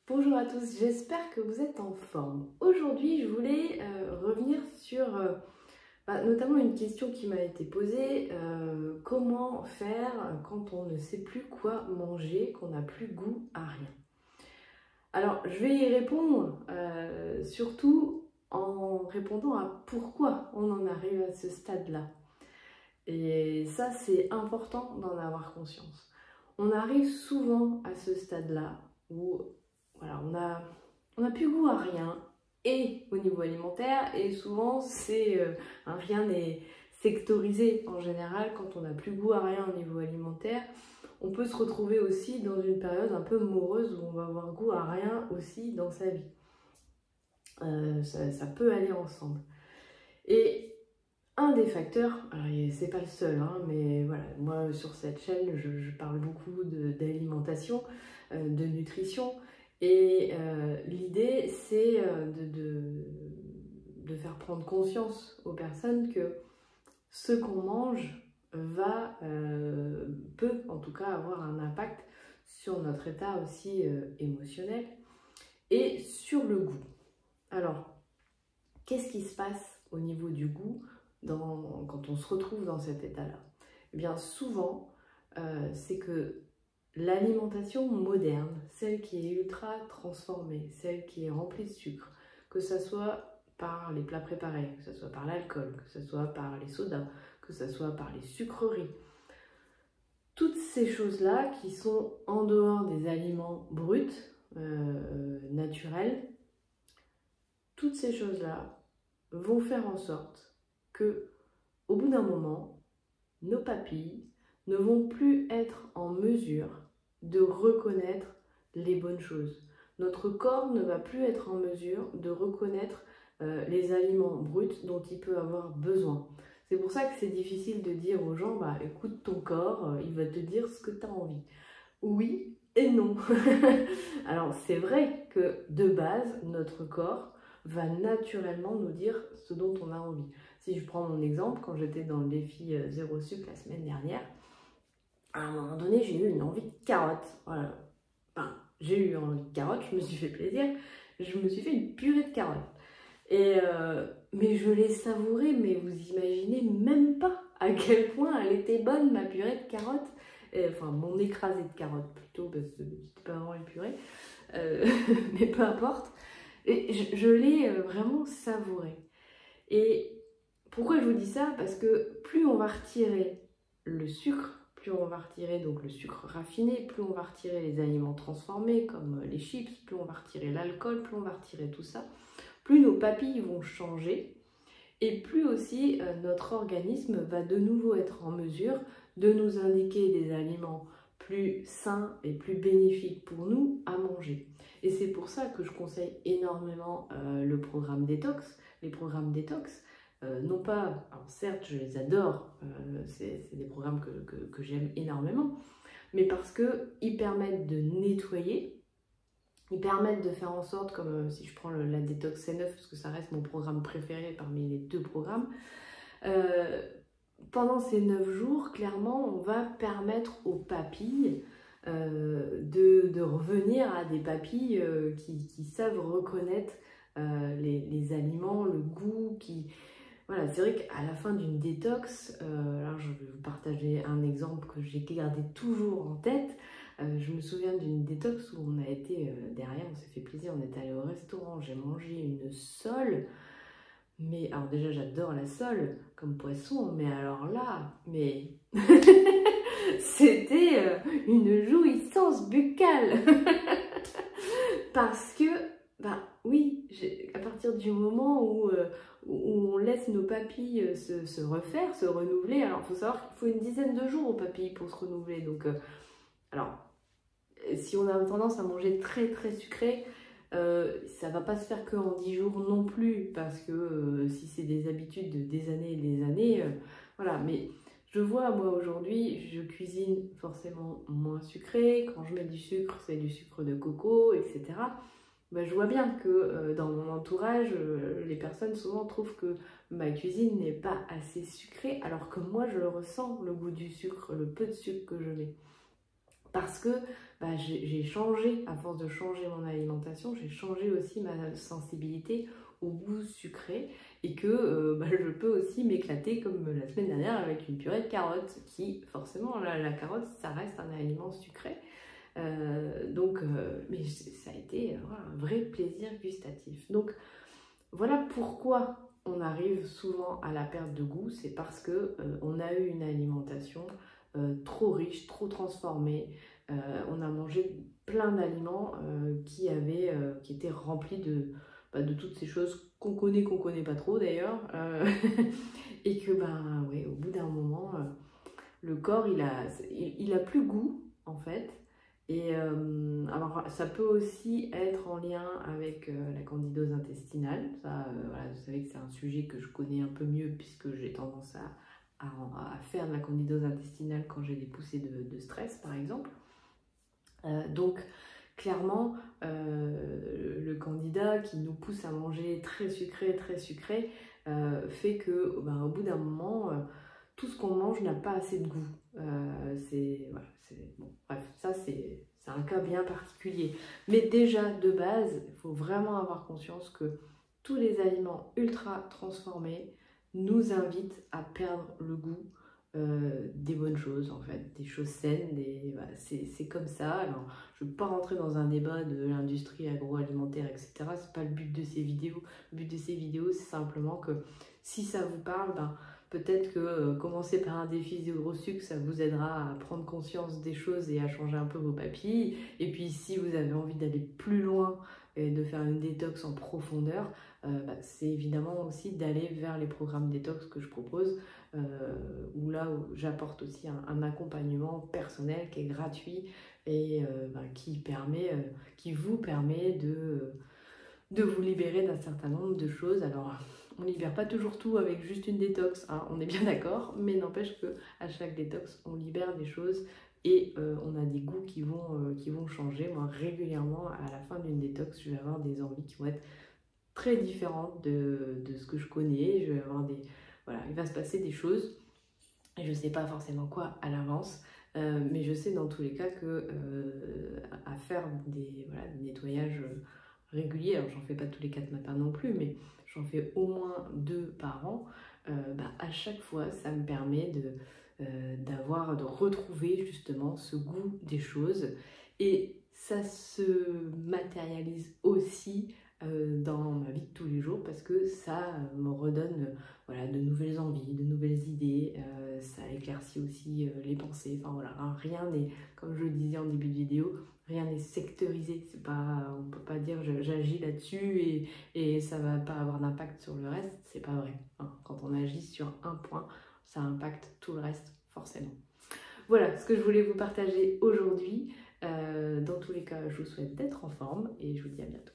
Bonjour à tous, j'espère que vous êtes en forme. Aujourd'hui, je voulais revenir sur notamment une question qui m'a été posée, comment faire quand on ne sait plus quoi manger, qu'on n'a plus goût à rien. Alors, je vais y répondre surtout en répondant à pourquoi on en arrive à ce stade-là. Et ça, c'est important d'en avoir conscience. On arrive souvent à ce stade-là où voilà, on n'a plus goût à rien, et au niveau alimentaire, et souvent rien n'est sectorisé en général. Quand on n'a plus goût à rien au niveau alimentaire, on peut se retrouver aussi dans une période un peu morose où on va avoir goût à rien aussi dans sa vie. Ça peut aller ensemble. Et un des facteurs, alors c'est pas le seul, hein, mais voilà, moi sur cette chaîne je parle beaucoup d'alimentation, de nutrition, et l'idée c'est de faire prendre conscience aux personnes que ce qu'on mange peut en tout cas avoir un impact sur notre état aussi émotionnel et sur le goût. Alors, qu'est-ce qui se passe au niveau du goût quand on se retrouve dans cet état-là? Eh bien, souvent, c'est que l'alimentation moderne, celle qui est ultra transformée, celle qui est remplie de sucre, que ce soit par les plats préparés, que ce soit par l'alcool, que ce soit par les sodas, que ce soit par les sucreries, toutes ces choses-là qui sont en dehors des aliments bruts, naturels, toutes ces choses-là vont faire en sorte que, au bout d'un moment, nos papilles ne vont plus être en mesure de reconnaître les bonnes choses. Notre corps ne va plus être en mesure de reconnaître les aliments bruts dont il peut avoir besoin. C'est pour ça que c'est difficile de dire aux gens, écoute ton corps, il va te dire ce que tu as envie. Oui et non. Alors c'est vrai que de base, notre corps va naturellement nous dire ce dont on a envie. Si je prends mon exemple, quand j'étais dans le défi zéro sucre la semaine dernière, à un moment donné, j'ai eu une envie de carotte. Voilà. Enfin, j'ai eu envie de carotte, je me suis fait plaisir, je me suis fait une purée de carottes. Mais je l'ai savourée, mais vous imaginez même pas à quel point elle était bonne, ma purée de carottes. Enfin, mon écrasé de carottes plutôt, parce que c'était pas vraiment une purée. Mais peu importe. Et je l'ai vraiment savourée. Et pourquoi je vous dis ça? Parce que plus on va retirer le sucre, plus on va retirer donc le sucre raffiné, plus on va retirer les aliments transformés comme les chips, plus on va retirer l'alcool, plus on va retirer tout ça, plus nos papilles vont changer, et plus aussi notre organisme va de nouveau être en mesure de nous indiquer des aliments plus sains et plus bénéfiques pour nous à manger. Et c'est pour ça que je conseille énormément le programme détox, les programmes détox. Non pas, alors certes je les adore, c'est des programmes que j'aime énormément, mais parce qu'ils permettent de nettoyer, ils permettent de faire en sorte, comme si je prends la détox C9, parce que ça reste mon programme préféré parmi les deux programmes, pendant ces 9 jours, clairement, on va permettre aux papilles de revenir à des papilles qui savent reconnaître les aliments, le goût. Voilà, c'est vrai qu'à la fin d'une détox, alors je vais vous partager un exemple que j'ai gardé toujours en tête. Je me souviens d'une détox où on a été derrière, on s'est fait plaisir, on est allé au restaurant, j'ai mangé une sole. Mais alors déjà j'adore la sole comme poisson, mais alors là, mais c'était une jouissance buccale. Parce que, oui, à partir du moment où on laisse nos papilles se refaire, se renouveler, alors il faut savoir qu'il faut une dizaine de jours aux papilles pour se renouveler. Donc, alors, si on a tendance à manger très très sucré, ça va pas se faire que en 10 jours non plus, parce que si c'est des habitudes de des années et des années, voilà. Mais je vois, moi aujourd'hui, je cuisine forcément moins sucré. Quand je mets du sucre, c'est du sucre de coco, etc. Je vois bien que dans mon entourage, les personnes souvent trouvent que ma cuisine n'est pas assez sucrée, alors que moi je le ressens, le goût du sucre, le peu de sucre que je mets. parce que j'ai changé, à force de changer mon alimentation, j'ai changé aussi ma sensibilité au goût sucré et que je peux aussi m'éclater comme la semaine dernière avec une purée de carottes qui, forcément, la carotte, ça reste un aliment sucré. Mais ça a été voilà, un vrai plaisir gustatif. Donc, voilà pourquoi on arrive souvent à la perte de goût, c'est parce que on a eu une alimentation trop riche, trop transformée. On a mangé plein d'aliments qui étaient remplis de toutes ces choses qu'on connaît pas trop d'ailleurs, et que ouais, au bout d'un moment, le corps il a plus goût en fait. Et alors ça peut aussi être en lien avec la candidose intestinale. Ça, voilà, vous savez que c'est un sujet que je connais un peu mieux puisque j'ai tendance à faire de la candidose intestinale quand j'ai des poussées de stress par exemple. Donc clairement, le candidat qui nous pousse à manger très sucré, fait que au bout d'un moment, tout ce qu'on mange n'a pas assez de goût. Bon, bref, ça c'est un cas bien particulier. Mais déjà, de base, il faut vraiment avoir conscience que tous les aliments ultra transformés nous invitent à perdre le goût des bonnes choses, en fait, des choses saines, c'est comme ça. Alors, je ne veux pas rentrer dans un débat de l'industrie agroalimentaire, etc. C'est pas le but de ces vidéos. Le but de ces vidéos, c'est simplement que si ça vous parle, peut-être que commencer par un défi zéro sucre, ça vous aidera à prendre conscience des choses et à changer un peu vos papilles. Et puis si vous avez envie d'aller plus loin et de faire une détox en profondeur, c'est évidemment aussi d'aller vers les programmes détox que je propose, où j'apporte aussi un accompagnement personnel qui est gratuit et qui vous permet de vous libérer d'un certain nombre de choses. Alors, on ne libère pas toujours tout avec juste une détox, hein, on est bien d'accord, mais n'empêche qu'à chaque détox, on libère des choses et on a des goûts qui vont changer. Moi, régulièrement, à la fin d'une détox, je vais avoir des envies qui vont être très différentes de ce que je connais. Je vais avoir voilà, il va se passer des choses et je ne sais pas forcément quoi à l'avance. Mais je sais dans tous les cas que à faire des nettoyages réguliers, alors j'en fais pas tous les 4 matins non plus, mais j'en fais au moins 2 par an, à chaque fois ça me permet de retrouver justement ce goût des choses et ça se matérialise aussi dans ma vie de tous les jours parce que ça me redonne voilà, de nouvelles envies, de nouvelles idées, ça éclaircit aussi les pensées, enfin voilà, hein, rien n'est, comme je le disais en début de vidéo, rien n'est sectorisé, c'est pas, on peut pas dire j'agis là-dessus et ça va pas avoir d'impact sur le reste, c'est pas vrai, hein. Quand on agit sur un point, ça impacte tout le reste forcément. Voilà ce que je voulais vous partager aujourd'hui. Dans tous les cas, je vous souhaite d'être en forme et je vous dis à bientôt.